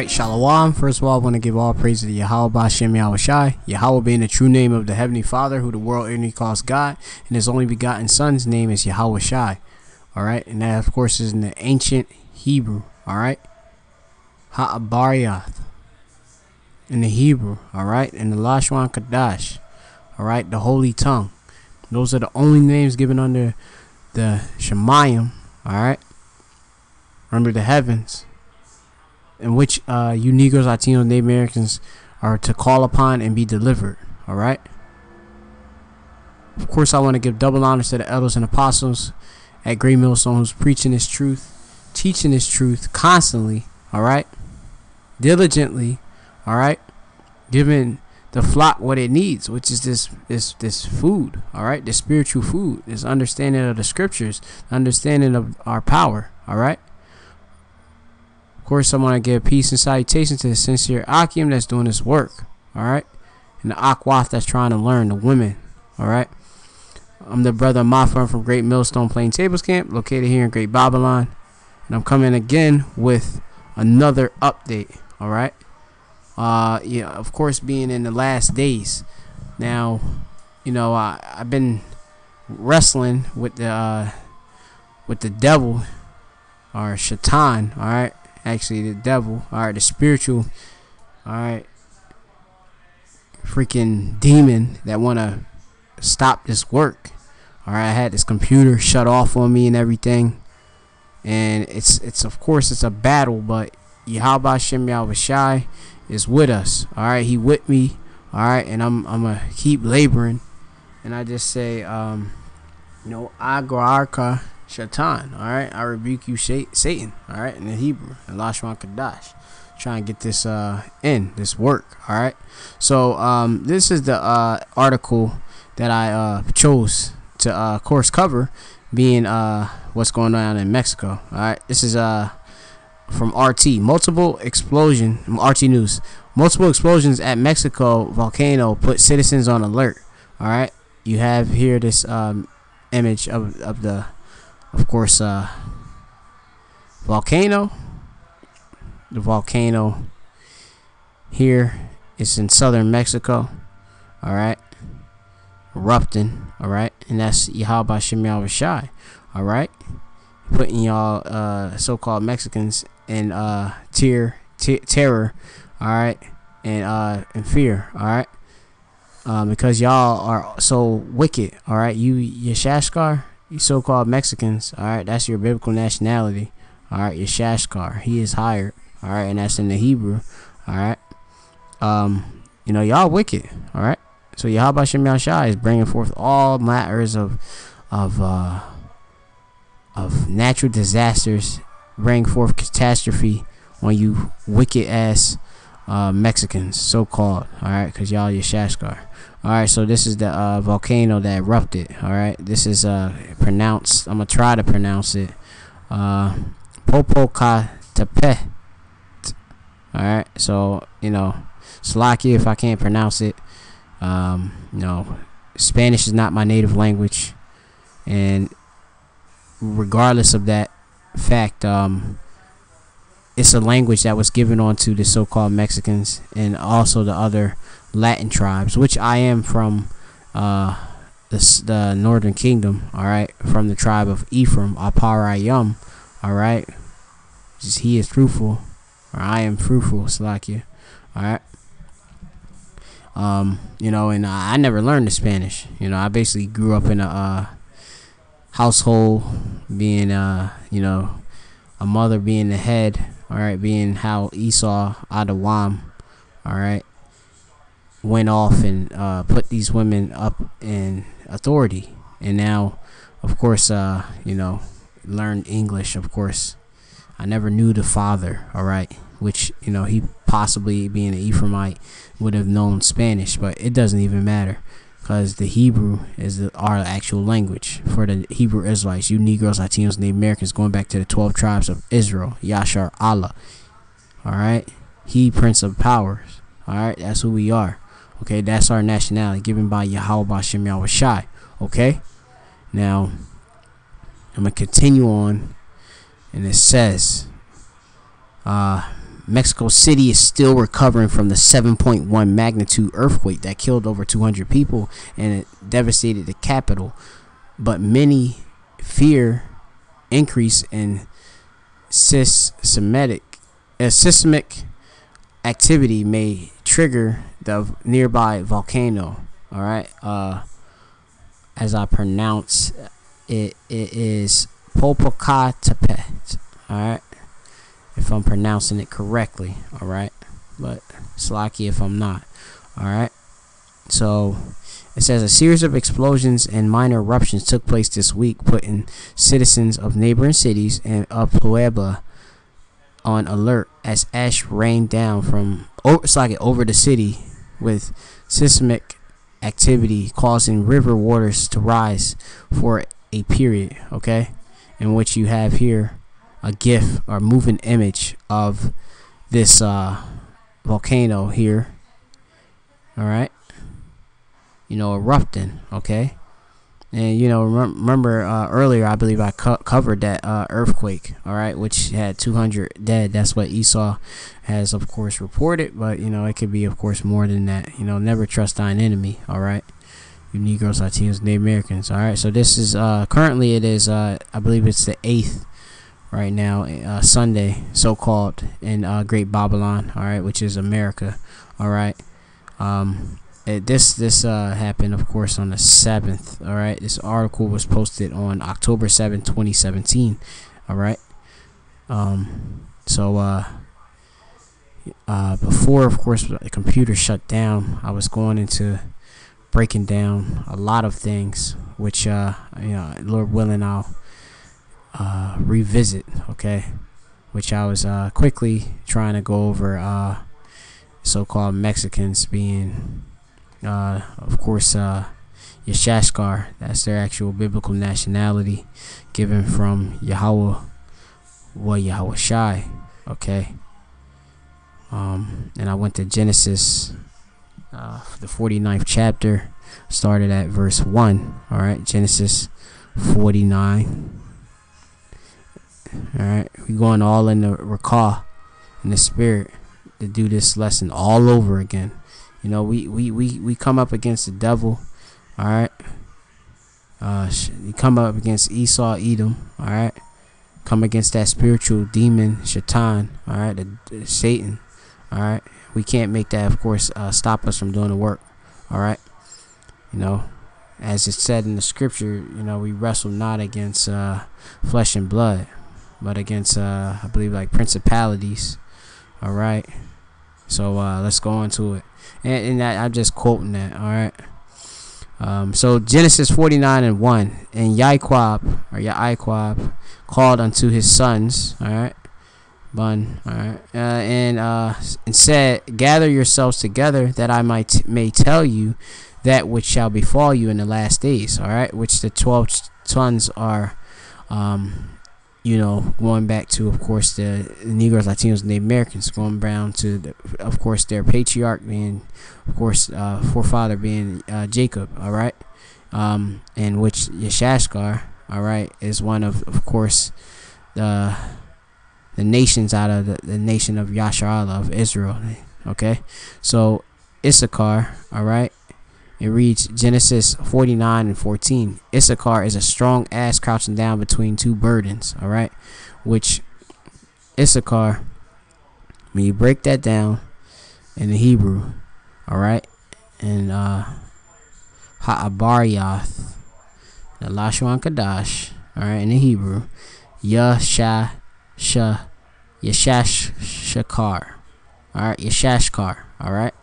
Alright, Shalom. First of all, I want to give all praise to Yahweh Bashem Yahweh Shai. Yahweh being the true name of the Heavenly Father, who the world ignorantly calls God, and his only begotten Son's name is Yahweh Shai. Alright, and that of course is in the ancient Hebrew. Alright, Ha'abariath in the Hebrew. Alright, and the Lashwan Kadash. Alright, the Holy Tongue. Those are the only names given under the Shemayim. Alright, under the heavens, in which you Negroes, Latinos, Native Americans are to call upon and be delivered. Alright. Of course, I want to give double honors to the elders and apostles at Great Millstone, who's preaching this truth, teaching this truth constantly. Alright. Diligently. Alright. Giving the flock what it needs, which is this food. Alright. This spiritual food. This understanding of the scriptures. Understanding of our power. Alright. Of course, I want to give peace and salutation to the sincere Akim that's doing this work. Alright. And the Akwaf that's trying to learn, the women. Alright. I'm the brother Mafra from Great Millstone Plaintables Camp, located here in Great Babylon. And I'm coming again with another update. Alright. Yeah, of course, being in the last days. Now, you know, I've been wrestling with the devil, or Shaitan. Alright. Actually, the devil. Alright, the spiritual, alright, freaking demon that want to stop this work. Alright, I had this computer shut off on me and everything, and it's of course it's a battle, but Yahweh Shem Yahweh Shai is with us. Alright, he with me. Alright, and I'm gonna keep laboring, and I just say, you know, Agararka Shaitan. Alright, I rebuke you, Satan. Alright, in the Hebrew, and Lashwan Kadash, trying to get this in this work. Alright, so this is the article that I chose to of course cover, being what's going on in Mexico. Alright, this is from RT. RT News. Multiple explosions at Mexico volcano put citizens on alert. Alright, you have here this image of the, of course, volcano. The volcano here is in southern Mexico. Alright, erupting. Alright, and that's Yahweh Shem Yahweh Shai. Alright, putting y'all so-called Mexicans in terror. Alright, and fear. Alright, because y'all are so wicked. Alright, you Yashashkar, you so-called Mexicans. Alright, that's your biblical nationality. Alright, Yashashkar, he is hired. Alright, and that's in the Hebrew. Alright, you know, y'all wicked. Alright, so Yahweh Shem Yahweh Shai is bringing forth all matters of natural disasters, bring forth catastrophe on you wicked ass Mexicans, so-called. Alright, because y'all Yashashkar. Alright, so this is the volcano that erupted. Alright, this is pronounced, I'm gonna try to pronounce it, Popocatépetl. Alright, so, you know, Slovakia if I can't pronounce it. You know, Spanish is not my native language, and regardless of that fact, it's a language that was given on to the so-called Mexicans and also the other Latin tribes, which I am from the Northern Kingdom. Alright, from the tribe of Ephraim, Aparayum. Alright, he is fruitful, or I am fruitful, Slovakia. Alright, you know, and I never learned the Spanish. You know, I basically grew up in a household, being you know, a mother being the head. Alright, being how Esau Adawam, alright, went off and put these women up in authority, and now of course you know, learned English. Of course, I never knew the father. Alright, which, you know, he possibly, being an Ephraimite, would have known Spanish, but it doesn't even matter, because the Hebrew is our actual language for the Hebrew Israelites, you Negroes, Latinos, Native Americans, going back to the 12 tribes of Israel. Yashar Allah. Alright, he Prince of Powers. Alright, that's who we are. Okay, that's our nationality, given by Yahweh Shem Yahweh Shai. Okay, now I'm gonna continue on, and it says Mexico City is still recovering from the 7.1 magnitude earthquake that killed over 200 people and it devastated the capital. But many fear increase in seismic activity may trigger the nearby volcano. All right. As I pronounce it, it is Popocatépetl. All right. If I'm pronouncing it correctly, all right, but it's lucky if I'm not. All right, so it says a series of explosions and minor eruptions took place this week, putting citizens of neighboring cities and of Puebla on alert as ash rained down from over the city, with seismic activity causing river waters to rise for a period. Okay, in which you have here a GIF or moving image of this volcano here. All right, erupting. Okay, and remember earlier I believe I covered that earthquake. All right, which had 200 dead. That's what Esau has of course reported, but it could be of course more than that. Never trust thine enemy. All right, you Negroes, Latinos, Native Americans. All right, so this is currently it is I believe it's the 8th right now, Sunday, so-called, in Great Babylon, all right, which is America. All right, this happened of course on the 7th. All right, this article was posted on October 7th, 2017. All right, so before of course the computer shut down, I was going into breaking down a lot of things, which Lord willing I'll revisit, okay, which I was quickly trying to go over so-called Mexicans being of course Yashashkar. That's their actual biblical nationality, given from Yahweh Yahweh Shai. Okay, and I went to Genesis, the 49th chapter, started at verse 1. All right, Genesis 49. All right, we're going all in the Rakah, in the spirit, to do this lesson all over again. We come up against the devil. All right, you come up against Esau, Edom. All right, come against that spiritual demon, Shaitan. All right, the Satan. All right, we can't make that of course stop us from doing the work. All right, as it said in the scripture, we wrestle not against flesh and blood, but against I believe like principalities. All right, so let's go into it, and that I'm just quoting that. All right, so Genesis 49:1, and Yaquab called unto his sons, all right, Bun, all right, and said, gather yourselves together, that I may tell you that which shall befall you in the last days. All right, which the 12 sons are going back to, of course, the Negroes, Latinos, and Native Americans, going down to, of course, their patriarch being, of course, forefather being Jacob. All right, and which Yashashkar, all right, is one of course, the nations out of the nation of Yasharallah, of Israel. Okay, so Issachar, all right, it reads Genesis 49:14. Issachar is a strong ass crouching down between two burdens. All right, which Issachar, when you break that down in the Hebrew, all right, and Ha'abaryath, the Lashon Kadash, all right, in the Hebrew, Yashashkar, all right, Yashashkar, all right.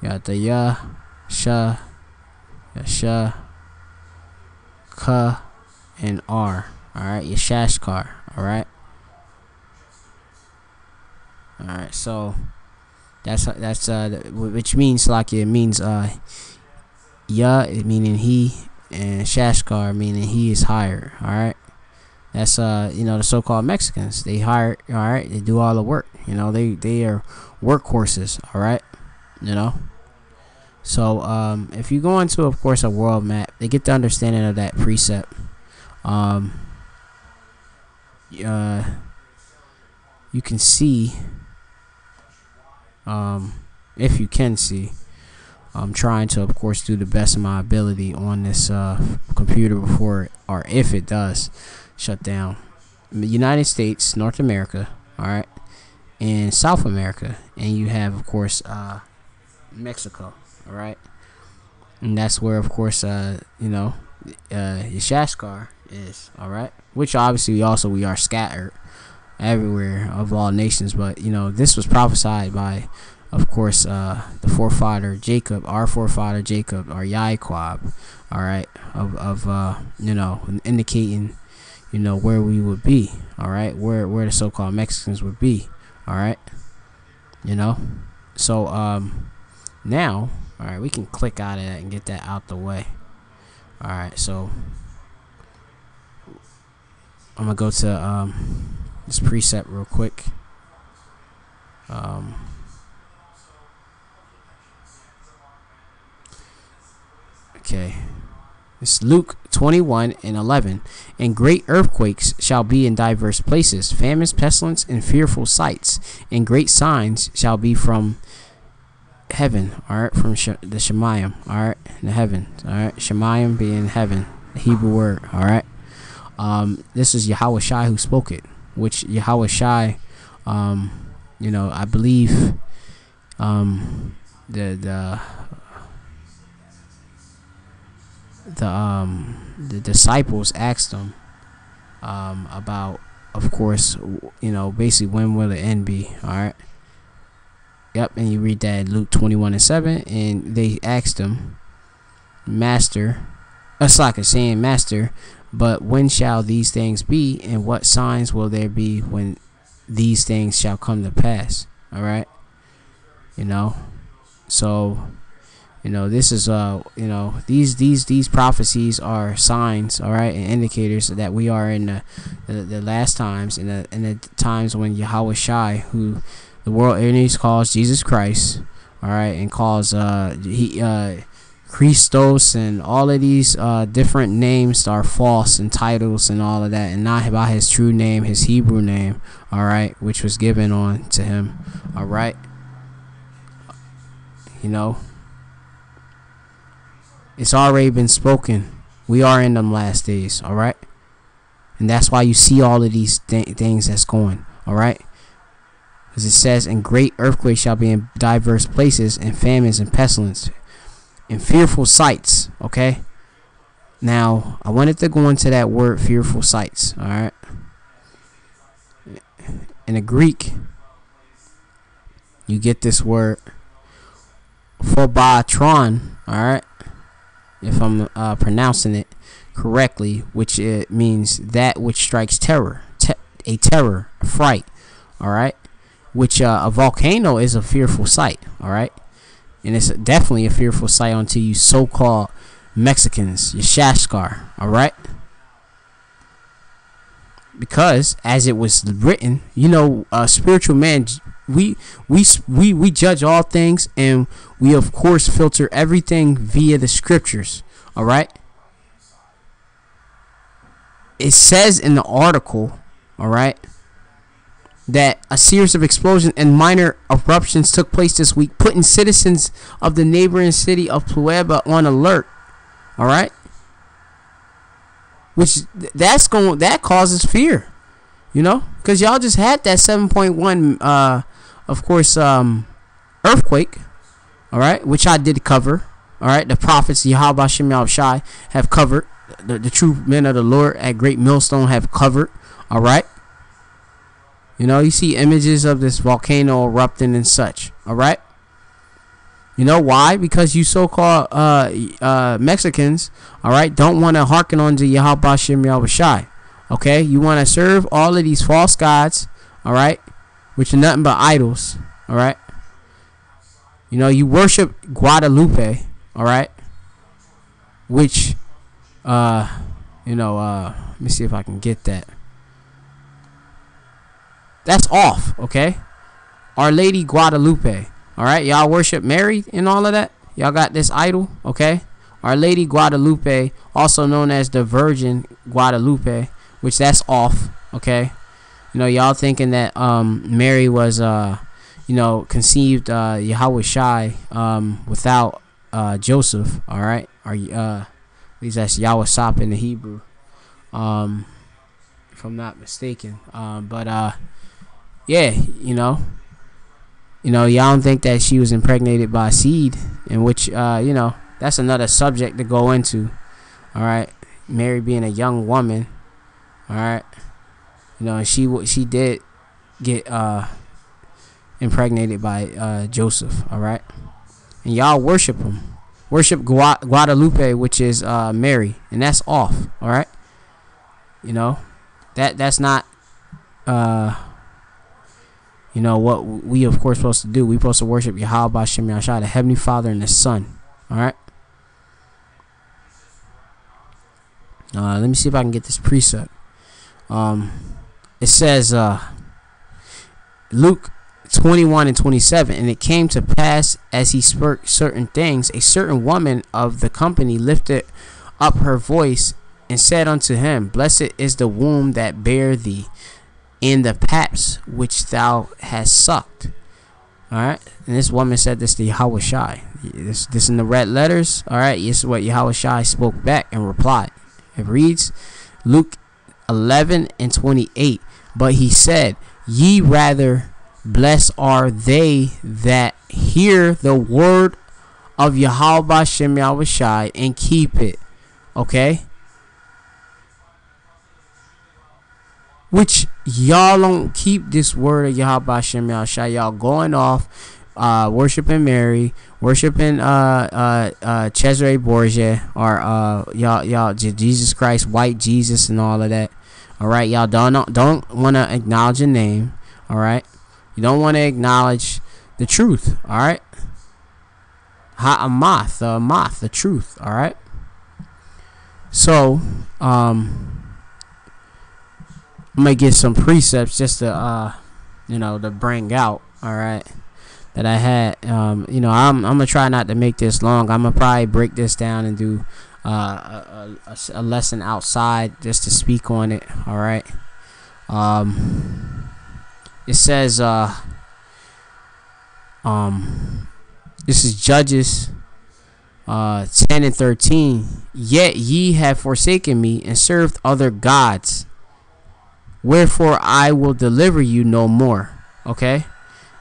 You got the Yasha, Ka, and R. All right, Yashashkar. All right. All right. So that's which means like it means meaning he, and Shashkar meaning he is higher. All right. That's the so-called Mexicans. They hire. All right. They do all the work. They are workhorses. All right. So if you go into, of course, a world map, they get the understanding of that precept. You you can see, if you can see, I'm trying to, of course, do the best of my ability on this computer before, or if it does shut down. The United States, North America, all right, and South America, and you have, of course, Mexico, all right, and that's where, of course, Yashashkar is, all right, which obviously we are scattered everywhere of all nations, but this was prophesied by, of course, the forefather Jacob, our forefather Jacob, or Yaquab, all right, of indicating, where we would be, all right, where the so-called Mexicans would be, all right, so now, all right, we can click out of that and get that out the way. All right, so I'm gonna go to this preset real quick. Okay, it's Luke 21:11. And great earthquakes shall be in diverse places, famines, pestilence, and fearful sights, and great signs shall be from heaven, all right, from the Shemayim, all right, in the heavens, all right, Shemayim being heaven, the Hebrew word, all right. This is Yahweh Shai who spoke it, which Yahweh Shai, I believe, the disciples asked him about, of course, basically when will the end be, all right. Yep, and you read that in Luke 21:7, and they asked him, Master, saying, Master, but when shall these things be, and what signs will there be when these things shall come to pass? All right, so this is these prophecies are signs, all right, and indicators that we are in the last times, in the times when Yahweh Shai, who the world enemies calls Jesus Christ, all right, and calls Christos, and all of these different names are false, and titles and all of that, and not by his true name, his Hebrew name, all right, which was given on to him, all right. It's already been spoken. We are in them last days, all right, and that's why you see all of these things that's going, all right. As it says, and great earthquakes shall be in diverse places, and famines and pestilence and fearful sights. Okay, now I wanted to go into that word fearful sights, all right. In the Greek, you get this word phobatron, all right, if I'm pronouncing it correctly, which it means that which strikes terror, a terror, a fright, all right. Which a volcano is a fearful sight, all right, and it's definitely a fearful sight unto you so-called Mexicans, Yashashkar, all right, because as it was written, spiritual man, we judge all things, and we of course filter everything via the scriptures, all right. It says in the article, all right, that a series of explosions and minor eruptions took place this week, putting citizens of the neighboring city of Puebla on alert, all right, which that causes fear, because y'all just had that 7.1 of course earthquake, all right, which I did cover, all right. The prophets Yahweh Shem Shai have covered, the true men of the Lord at Great Millstone have covered, all right. You see images of this volcano erupting and such, all right. Why? Because you so-called Mexicans, all right, don't want to hearken on to Yahweh Shem Shai, okay. You want to serve all of these false gods, all right, which are nothing but idols, all right. You worship Guadalupe, all right, which let me see if I can get that. That's off, okay? Our Lady Guadalupe, all right? Y'all worship Mary and all of that? Y'all got this idol, okay? Our Lady Guadalupe, also known as the Virgin Guadalupe, which that's off, okay? y'all thinking that Mary was conceived Yahweh Shai without Joseph. All right, or at least that's Yahweh Sop in the Hebrew, if I'm not mistaken. But yeah, y'all don't think that she was impregnated by seed, in which that's another subject to go into. All right, Mary being a young woman. All right, and she did get impregnated by Joseph. All right, and y'all worship him, worship Guadalupe, which is Mary, and that's off. All right, that's not what we of course supposed to do. We supposed to worship Yahweh Bashem Yahshua, the Heavenly Father and the Son. All right. Let me see if I can get this precept. It says Luke 21:27, and it came to pass as he spoke certain things, a certain woman of the company lifted up her voice and said unto him, Blessed is the womb that bare thee, and the paps which thou hast sucked. All right, and this woman said this to Yahweh Shai. This in the red letters. All right, this is what Yahweh Shai spoke back and replied. It reads, Luke 11:28. But he said, Ye rather blessed are they that hear the word of Yahweh Bashem Yahweh Shai and keep it. Okay? Which y'all don't keep this word of Yahweh Bashem Yahweh Shai. Y'all going off worshiping Mary, worshiping Cesare Borgia, or y'all Jesus Christ, white Jesus, and all of that. All right, y'all don't want to acknowledge a name. All right, you don't want to acknowledge the truth. All right, Ha'amath, the truth. All right. So I'm gonna get some precepts just to to bring out. All right. That I had, I'm gonna try not to make this long. I'm gonna probably break this down and do a lesson outside just to speak on it. All right. It says, this is Judges 10:13. Yet ye have forsaken me and served other gods. Wherefore I will deliver you no more. Okay.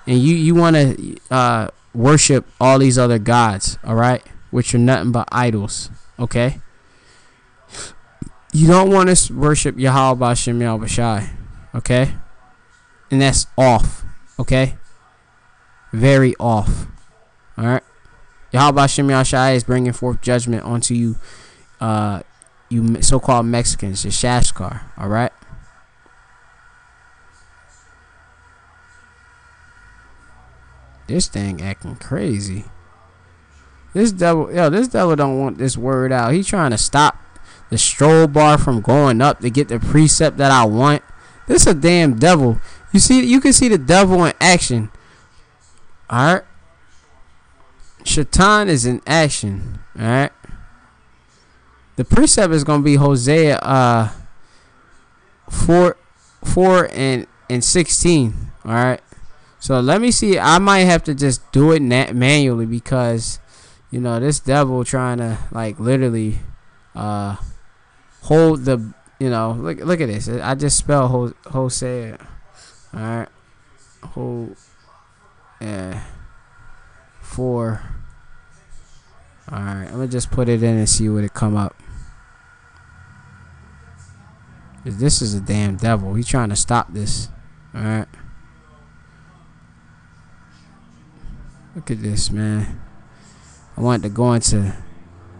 And you want to worship all these other gods, all right, which are nothing but idols, okay? You don't want to worship Yahweh Bashem Yahweh Shai, okay? And that's off, okay? Very off, all right? Yahweh Bashem Yahweh Shai is bringing forth judgment onto you, you so-called Mexicans, your Shashkar, all right? This thing acting crazy. This devil don't want this word out. He's trying to stop the stroll bar from going up to get the precept that I want. This is a damn devil. You can see the devil in action. Alright. Shaitan is in action. Alright. The precept is gonna be Hosea 4:16. Alright. So let me see. I might have to just do it manually because, this devil trying to literally hold the, look at this. I just spelled Hosea. All right. 4. All right. I'm gonna just put it in and see what it come up. This is a damn devil. He's trying to stop this. All right. Look at this, man. I want to go into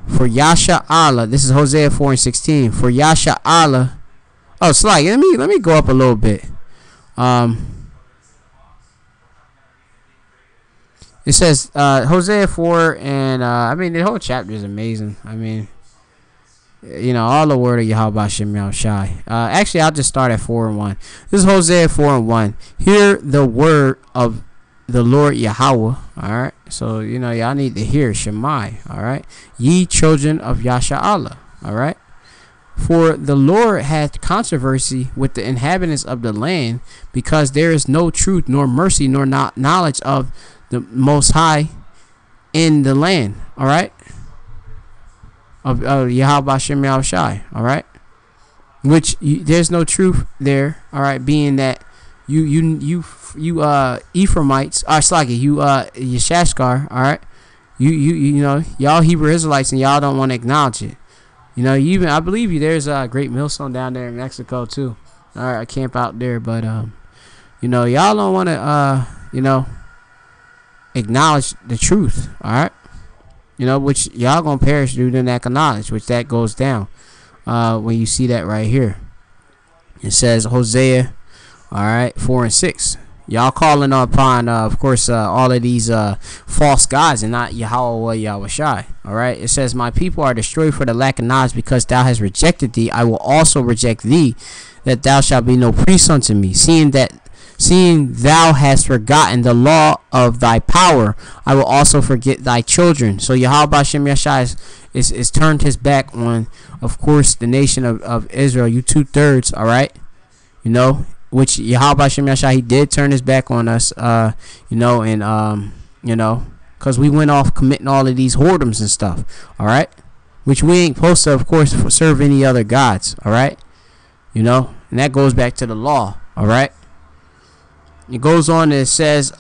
for Yasha Allah. This is Hosea 4:16. For Yasha Allah. Oh, Sly, let me go up a little bit. It says Hosea 4, and the whole chapter is amazing. All the word of Yahweh Bashem Yahweh Shai. Actually, I'll just start at 4:1. This is Hosea 4:1. Hear the word of the Lord Yahweh. Alright, so y'all need to hear Shemai. Alright, ye children of Yasha Allah. Alright, For the Lord hath controversy with the inhabitants of the land, because there is no truth, nor mercy, nor not knowledge of the Most High in the land. All right, of Yahweh Hashem Yahushai. All right, which there's no truth there. All right, being that you Ephraimites, Slaggy, you Yeshashkar. All right, you know, y'all Hebrew Israelites, and y'all don't want to acknowledge it. You know, even I believe you. There's a great millstone down there in Mexico too. All right, I camp out there, but you know, y'all don't want to you know, acknowledge the truth. All right, you know, which y'all gonna perish due to lack of knowledge, which that goes down when you see that right here. It says Hosea, all right, 4 and 6. Y'all calling upon, of course, all of these false gods and not Yahweh Yahushai. All right. It says, my people are destroyed for the lack of knowledge, because thou hast rejected thee. I will also reject thee, that thou shalt be no priest unto me. Seeing thou hast forgotten the law of thy power, I will also forget thy children. So Yahweh Hashem Yashai is turned his back on, of course, the nation of Israel. You 2/3. All right. You know, which Yahweh Hashem Yashai, he did turn his back on us, you know, and you know, because we went off committing all of these whoredoms and stuff. All right, which we ain't supposed to, of course, serve any other gods. All right, you know, and that goes back to the law. All right, it goes on and it says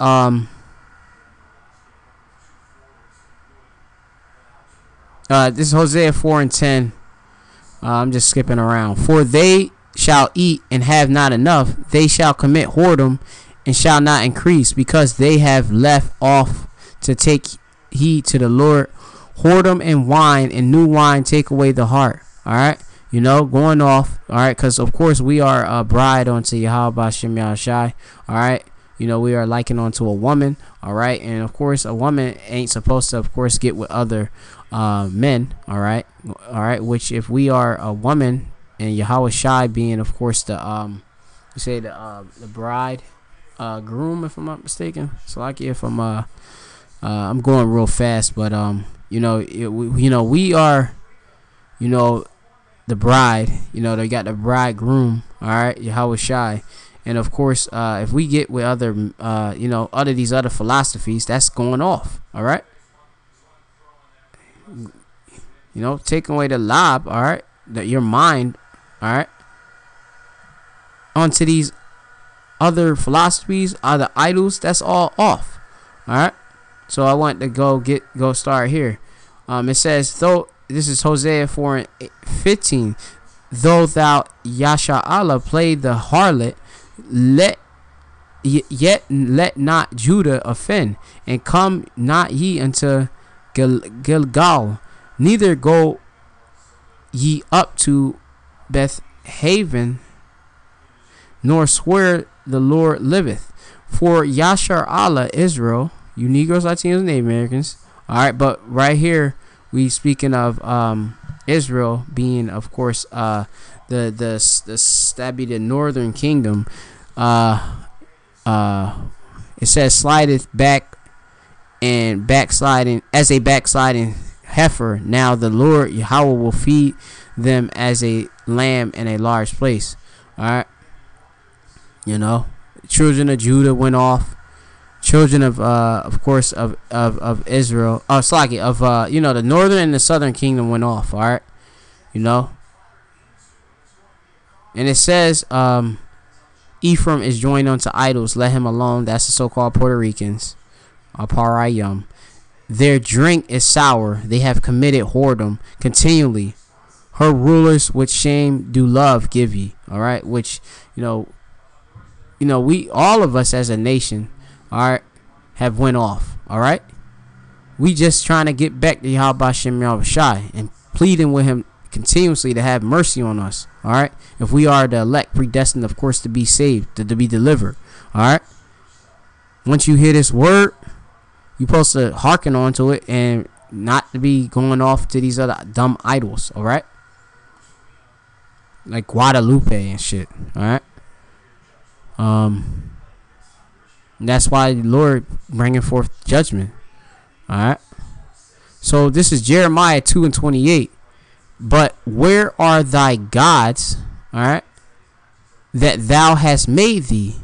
this is Hosea 4 and 10. I'm just skipping around. For they shall eat and have not enough, they shall commit whoredom and shall not increase, because they have left off to take heed to the Lord. Whoredom and wine and new wine take away the heart. All right, you know, going off. All right, because of course we are a bride unto Yahweh Hashem Yahushai. All right, you know, we are likened unto a woman. All right, and of course a woman ain't supposed to, of course, get with other men. All right, which if we are a woman, and Yahweh Shai being, of course, the you say the bride, groom, if I'm not mistaken. So like if I'm going real fast, but you know, we are, you know, the bride. You know, they got the bridegroom. All right, Yahweh Shai, and of course, if we get with other, you know, these other philosophies, that's going off. All right, you know, taking away the lob. All right, that your mind. All right, onto these other philosophies, other idols, that's all off. All right, so I want to go start here. It says, though, this is Hosea 4 and 15. Though thou Yasha'Allah played the harlot, yet let not Judah offend, and come not ye unto Gilgal, neither go ye up to Bethaven, nor swear the Lord liveth. For Yashar Allah Israel, you Negroes, Latinos, and Native Americans. All right, but right here we speaking of Israel being, of course, the northern kingdom. It says slideth back and backsliding as a backsliding heifer. Now the Lord Yahweh will feed them as a lamb in a large place. All right, you know, children of Judah went off. Children of course of Israel, Slaki, of you know, the northern and the southern kingdom went off. All right, you know, and it says Ephraim is joined unto idols, let him alone. That's the so-called Puerto Ricans, Parayum. Their drink is sour, they have committed whoredom continually. Her rulers with shame do love give ye. All right, which you know, we, all of us as a nation, all right, have went off. All right, we just trying to get back to Yahweh Shem Yahushai and pleading with him continuously to have mercy on us. All right, if we are the elect, predestined, of course, to be saved, to be delivered. All right, once you hear this word, you're supposed to hearken on to it and not to be going off to these other dumb idols. All right, like Guadalupe and shit. All right, that's why the Lord bringing forth judgment. All right, so this is Jeremiah 2 and 28. But where are thy gods, all right, that thou hast made thee?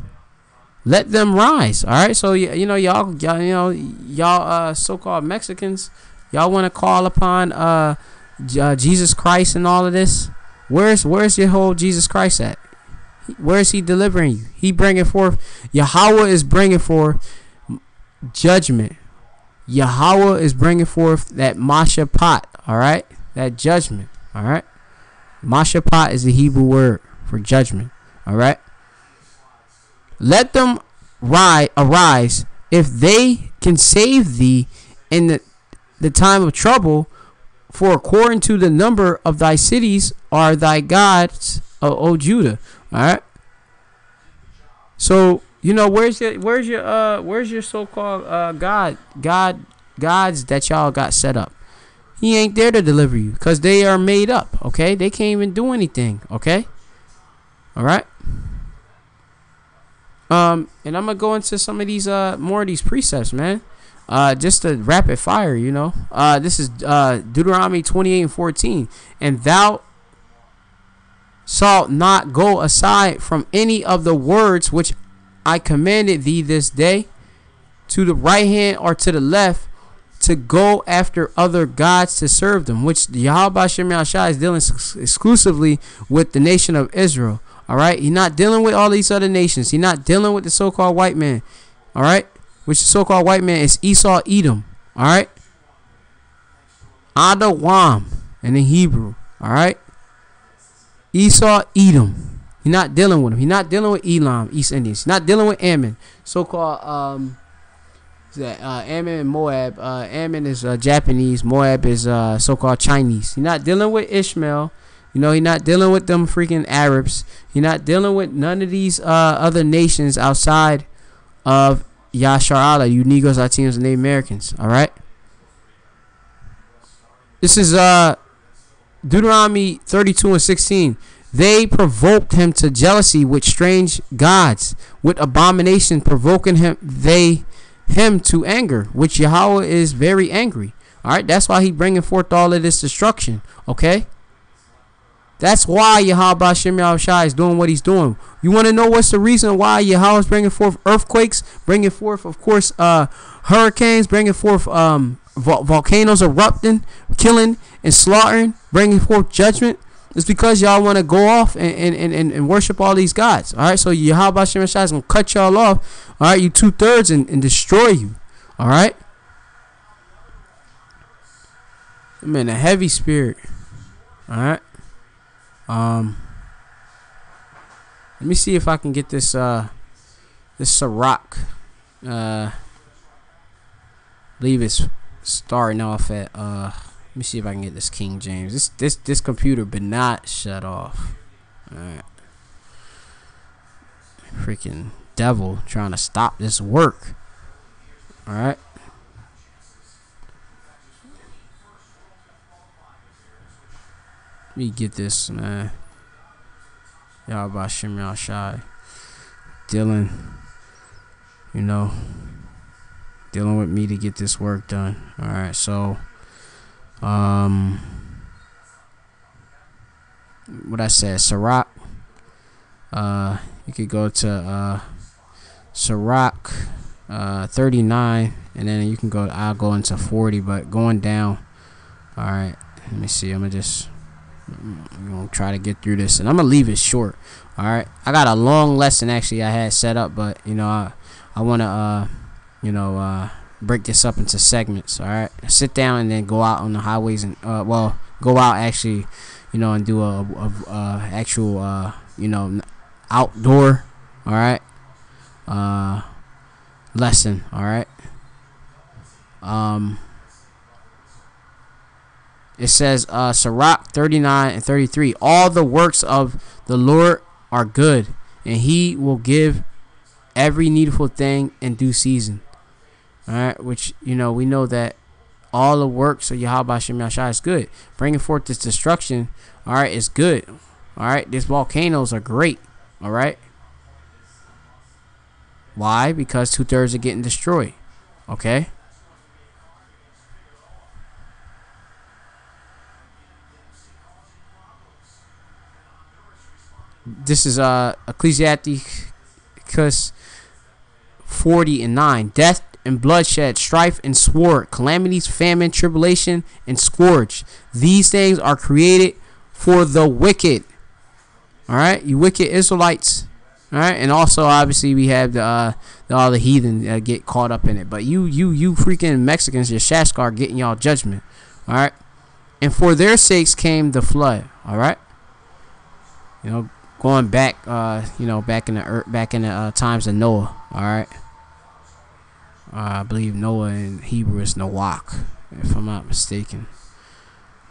Let them rise. All right. So y'all so-called Mexicans, y'all want to call upon Jesus Christ and all of this. Where's your whole Jesus Christ at? Where is he delivering you? He bringing forth. Yahweh is bringing forth judgment. Yahweh is bringing forth that Mashapat. All right, that judgment. All right, Mashapat is the Hebrew word for judgment. All right. Let them arise if they can save thee in the time of trouble. For according to the number of thy cities are thy gods, O Judah. All right. So where's your so-called gods that y'all got set up? He ain't there to deliver you because they are made up. Okay, they can't even do anything. Okay. All right. And I'm gonna go into some of these more of these precepts, man. Just to rapid fire, This is Deuteronomy 28:14. And thou shalt not go aside from any of the words which I commanded thee this day, to the right hand or to the left, to go after other gods to serve them. Which Yahweh Shem Yahshai is dealing exclusively with the nation of Israel. All right, he's not dealing with all these other nations. He's not dealing with the so-called white man. All right, which the so-called white man is Esau, Edom. All right, Adawam in the Hebrew. All right, Esau, Edom. He's not dealing with him. He's not dealing with Elam, East Indians. He's not dealing with Ammon, so-called Ammon and Moab. Ammon is Japanese. Moab is so-called Chinese. He's not dealing with Ishmael. He's not dealing with them freaking Arabs. He's not dealing with none of these other nations outside of Yashar Allah, you Negroes, Latinos, and Native Americans. All right. This is Deuteronomy 32:16. They provoked him to jealousy with strange gods, with abomination provoking him to anger, which Yahweh is very angry. All right. That's why he bringing forth all of this destruction. Okay. That's why Yahweh Shem Yahushai is doing what he's doing. You want to know what's the reason why Yahweh is bringing forth earthquakes, bringing forth, of course, hurricanes, bringing forth volcanoes erupting, killing and slaughtering, bringing forth judgment? It's because y'all want to go off and worship all these gods. All right, so Yahweh Shem Yahushai is going to cut y'all off. All right, you 2/3 and destroy you. All right? I'm in a heavy spirit. All right? Let me see if I can get this Sirach. Believe it's starting off at let me see if I can get this King James. This computer but not shut off. Alright. Freaking devil trying to stop this work. Alright. Let me get this, man. Y'all about Shem Yahshai. Dealing with me to get this work done. Alright, so what I said, Sirach. You could go to Sirach 39, and then you can I'll go into 40, but going down. Alright, let me see. I'm gonna try to get through this, and I'm gonna leave it short. All right, I got a long lesson actually I had set up, but I want to break this up into segments. All right, sit down and then go out on the highways and go out actually, and do a actual outdoor, all right, lesson. All right. It says Sirach 39 and 33. All the works of the Lord are good, and he will give every needful thing in due season. All right, which we know that all the works of Yahweh Shem Yahshai is good. Bringing forth this destruction, all right, is good. All right, these volcanoes are great. All right. Why? Because 2/3 are getting destroyed. Okay. This is Ecclesiasticus 40:9. Death and bloodshed, strife and sword, calamities, famine, tribulation, and scourge. These things are created for the wicked. All right, you wicked Israelites. All right, and also obviously we have all the heathen get caught up in it. But you freaking Mexicans, your Shashkar getting y'all judgment. All right, and for their sakes came the flood. All right, going back, back in the times of Noah. All right. I believe Noah in Hebrew is Noach, if I'm not mistaken.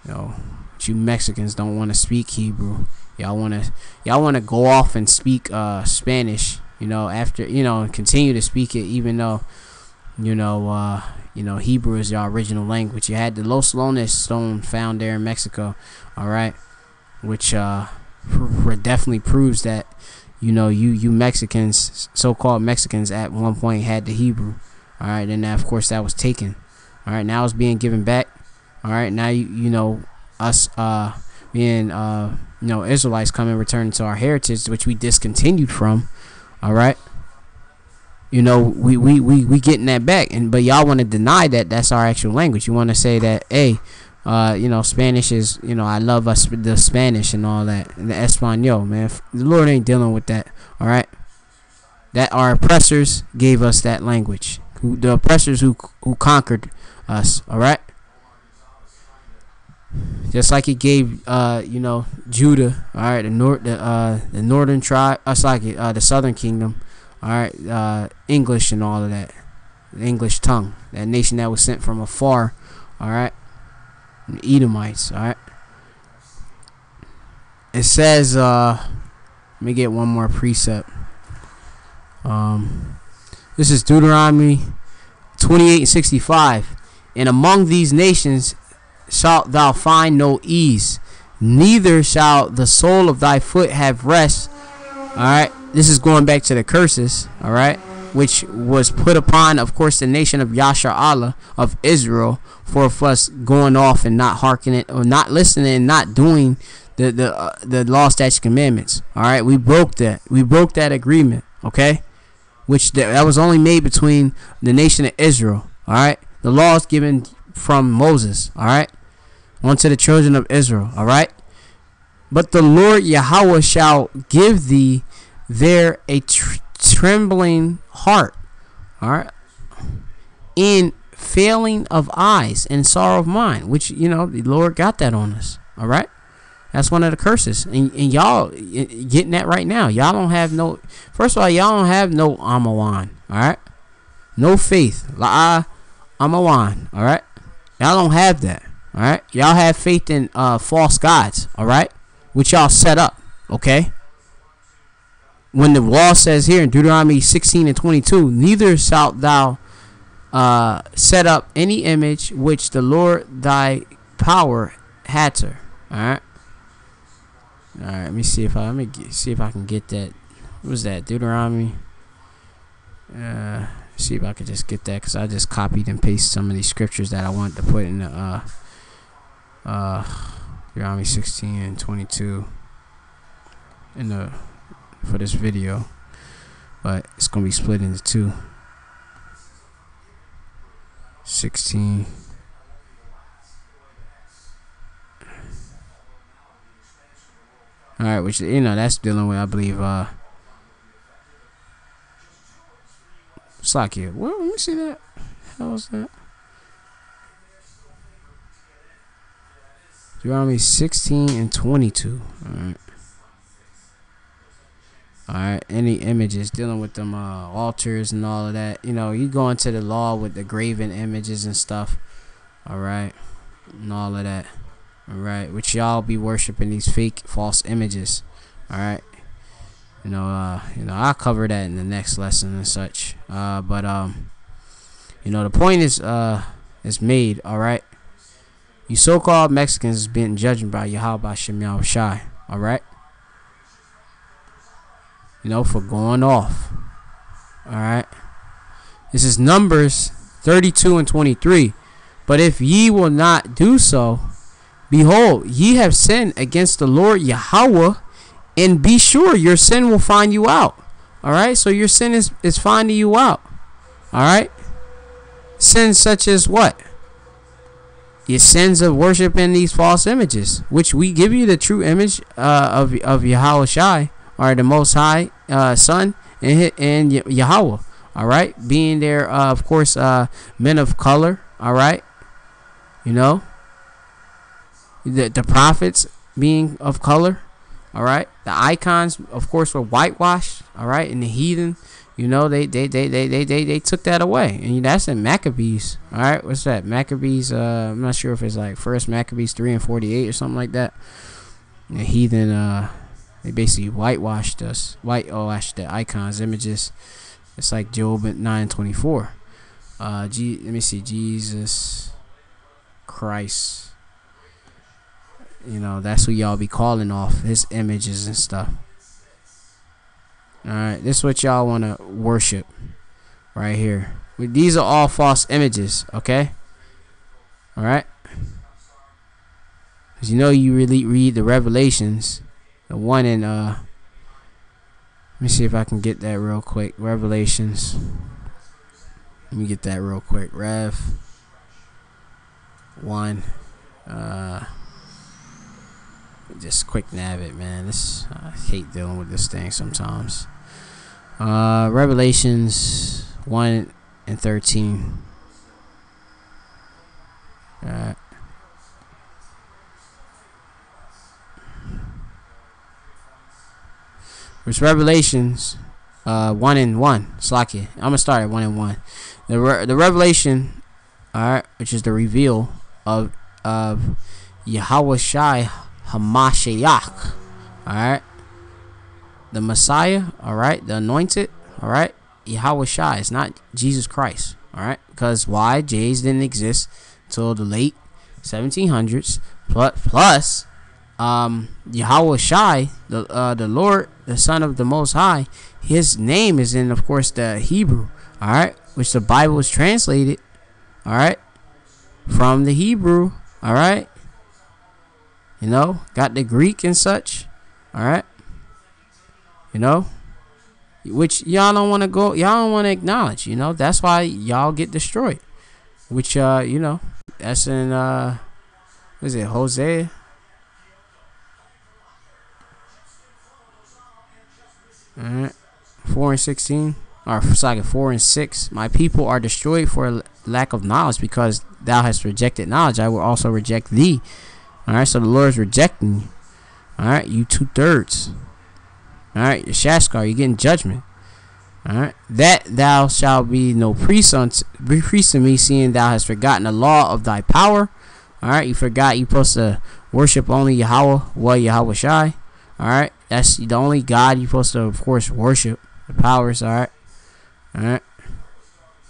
You Mexicans don't want to speak Hebrew. Y'all want to go off and speak Spanish. After and continue to speak it, even though Hebrew is your original language. You had the Los Lones stone found there in Mexico. All right, which definitely proves that you Mexicans, so-called Mexicans, at one point had the Hebrew. All right, and of course that was taken. All right, now it's being given back. All right, now us being Israelites come and return to our heritage, which we discontinued from. All right, we getting that back, but y'all want to deny that that's our actual language. You want to say that, hey, Spanish is, I love us the Spanish and all that, and the Espanol, man. The Lord ain't dealing with that. All right, that our oppressors gave us that language. The oppressors who conquered us. All right, just like he gave Judah, all right, the northern tribe, the southern kingdom, all right, English and all of that, the English tongue, that nation that was sent from afar, all right, the Edomites. All right, it says, let me get one more precept. This is Deuteronomy 28:65. And among these nations shalt thou find no ease, neither shall the sole of thy foot have rest. All right, this is going back to the curses. All right, which was put upon, of course, the nation of Yasha Allah of Israel for us going off and not hearkening or not listening and not doing the law, statutes, commandments. All right, we broke that. We broke that agreement. Okay. Which that was only made between the nation of Israel. All right, the laws given from Moses. All right, unto the children of Israel. All right, but the Lord Yahweh shall give thee there a trembling heart. All right, in failing of eyes and sorrow of mind, which the Lord got that on us. All right. That's one of the curses, and y'all getting that right now. Y'all don't have no. First of all, y'all don't have no Amawan. All right, no faith. La Amawan. All right, y'all don't have that. All right, y'all have faith in false gods. All right, which y'all set up. Okay. When the law says here in Deuteronomy 16:22, neither shalt thou set up any image which the Lord thy power hatter. All right. All right, let me see if I can get that. What was that? Deuteronomy. See if I could just get that, because I just copied and pasted some of these scriptures that I wanted to put in the Deuteronomy 16:22 for this video, but it's gonna be split into two. 16. All right, which that's dealing with, I believe, Slakia. Well, let me see that. How was that? Deuteronomy 16:22. All right. All right. Any images dealing with them altars and all of that. You go into the law with the graven images and stuff. All right, and all of that. All right, which y'all be worshiping these fake, false images. All right, I'll cover that in the next lesson and such. But the point is made. All right, you so-called Mexicans is being judged by Yahweh Shem Yahweh Shai. All right, for going off. All right, this is Numbers 32:23. But if ye will not do so, behold, ye have sinned against the Lord Yahweh And be sure your sin will find you out. All right, so your sin is finding you out. All right, sins such as what? Your sins of worshiping these false images, which we give you the true image of Yahweh Shai, or the Most High Son, and Yahweh. All right, being there, of course, men of color. All right, you know, the prophets being of color. All right, the icons, of course, were whitewashed. All right, and the heathen, you know, they took that away, and that's in Maccabees. All right, what's that? Maccabees. I'm not sure if it's like First Maccabees 3:48 or something like that. The heathen, they basically whitewashed the icons, images. It's like Job 9:24. Let me see, Jesus Christ. You know, that's who y'all be calling off, his images and stuff. Alright, this is what y'all want to worship right here. These are all false images, okay? Alright? Because you know, you really read the Revelations. The one in, let me see if I can get that real quick. Revelations. Let me get that real quick. Rev 1. Just quick nav it, man. I hate dealing with this thing sometimes. Revelations 1 and 13. It's Revelations 1 and 1. Slakia. I'm gonna start at 1 and 1. The revelation, alright, which is the reveal of Yahweh Shai Hamashiach, alright, the Messiah, alright, the anointed, alright, Yahweh Shai. It's not Jesus Christ, alright, because why? J's didn't exist till the late 1700s. Plus Yahweh Shai, the Lord, the Son of the Most High, his name is in, of course, the Hebrew, alright, which the Bible is translated, alright, from the Hebrew, alright. You know, got the Greek and such. Alright. You know, which y'all don't want to go, y'all don't want to acknowledge. You know, that's why y'all get destroyed. Which, you know, that's in, what is it, Hosea? Alright. 4 and 16. Or, sorry, 4 and 6. My people are destroyed for lack of knowledge, because thou hast rejected knowledge. I will also reject thee. Alright, so the Lord is rejecting you. Alright, you 2/3. Alright, your Shashkar, you're getting judgment. Alright, that thou shalt be no priest unto me, seeing thou hast forgotten the law of thy power. Alright, you forgot you supposed to worship only Yahweh, Yahweh Shai. Alright, that's the only God you supposed to, of course, worship. The powers, alright. Alright.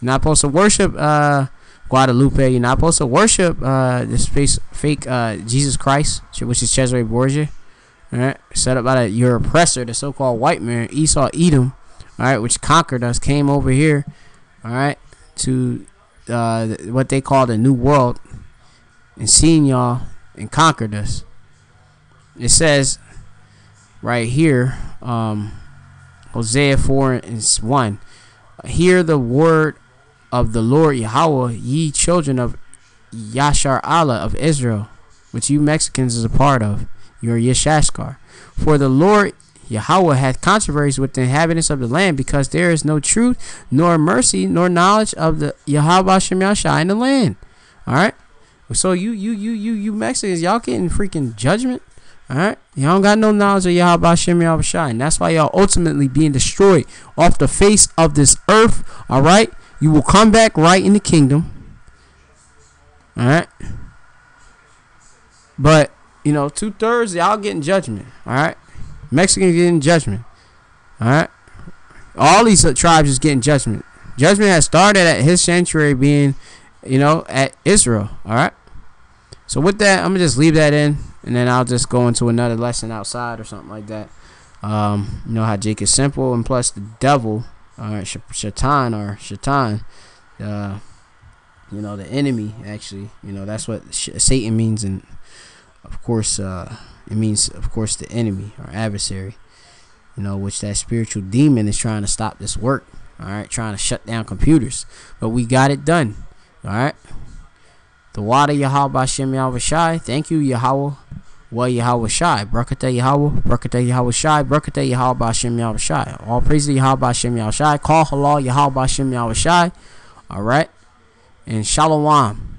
You're not supposed to worship Guadalupe. You're not supposed to worship this fake Jesus Christ, which is Cesare Borgia. Alright, set up by your oppressor, the so-called white man, Esau Edom. Alright, which conquered us, came over here, alright, to what they call the New World, and seen y'all and conquered us. It says right here, Hosea 4 and 1. Hear the word of the Lord Yahweh, ye children of Yashar Allah of Israel, which you Mexicans is a part of. You are Yeshashkar. For the Lord Yahweh hath controversies with the inhabitants of the land, because there is no truth, nor mercy, nor knowledge of the Yahweh Shem Yashai in the land. Alright? So you Mexicans, y'all getting freaking judgment. Alright? Y'all don't got no knowledge of Yahweh Shem Yashai. And that's why y'all ultimately being destroyed off the face of this earth. Alright? You will come back right in the kingdom. Alright? But, you know, 2/3, y'all getting judgment. Alright? Mexicans getting judgment. Alright? All these tribes is getting judgment. Judgment has started at his sanctuary being, you know, at Israel. Alright? So with that, I'm going to just leave that in. And then I'll just go into another lesson outside or something like that. You know how Jake is simple. And plus the devil, Shaitan, you know, the enemy, actually, you know, that's what Satan means. And of course, it means, of course, the enemy or adversary. you know, which that spiritual demon is trying to stop this work. All right, trying to shut down computers, but we got it done. All right. The water Yahweh Bashem Yahweh Shai. Thank you, Yahweh. Well, Yahweh Shai. Barakatah Yahweh. Barakatah Yahweh Shai. Barakatah Yahweh Bashem Yahweh Shai. All praise to Yahweh Bashem Yahweh Shai. Call halal Yahweh Bashem Yahweh Shai. All right. And Shalom.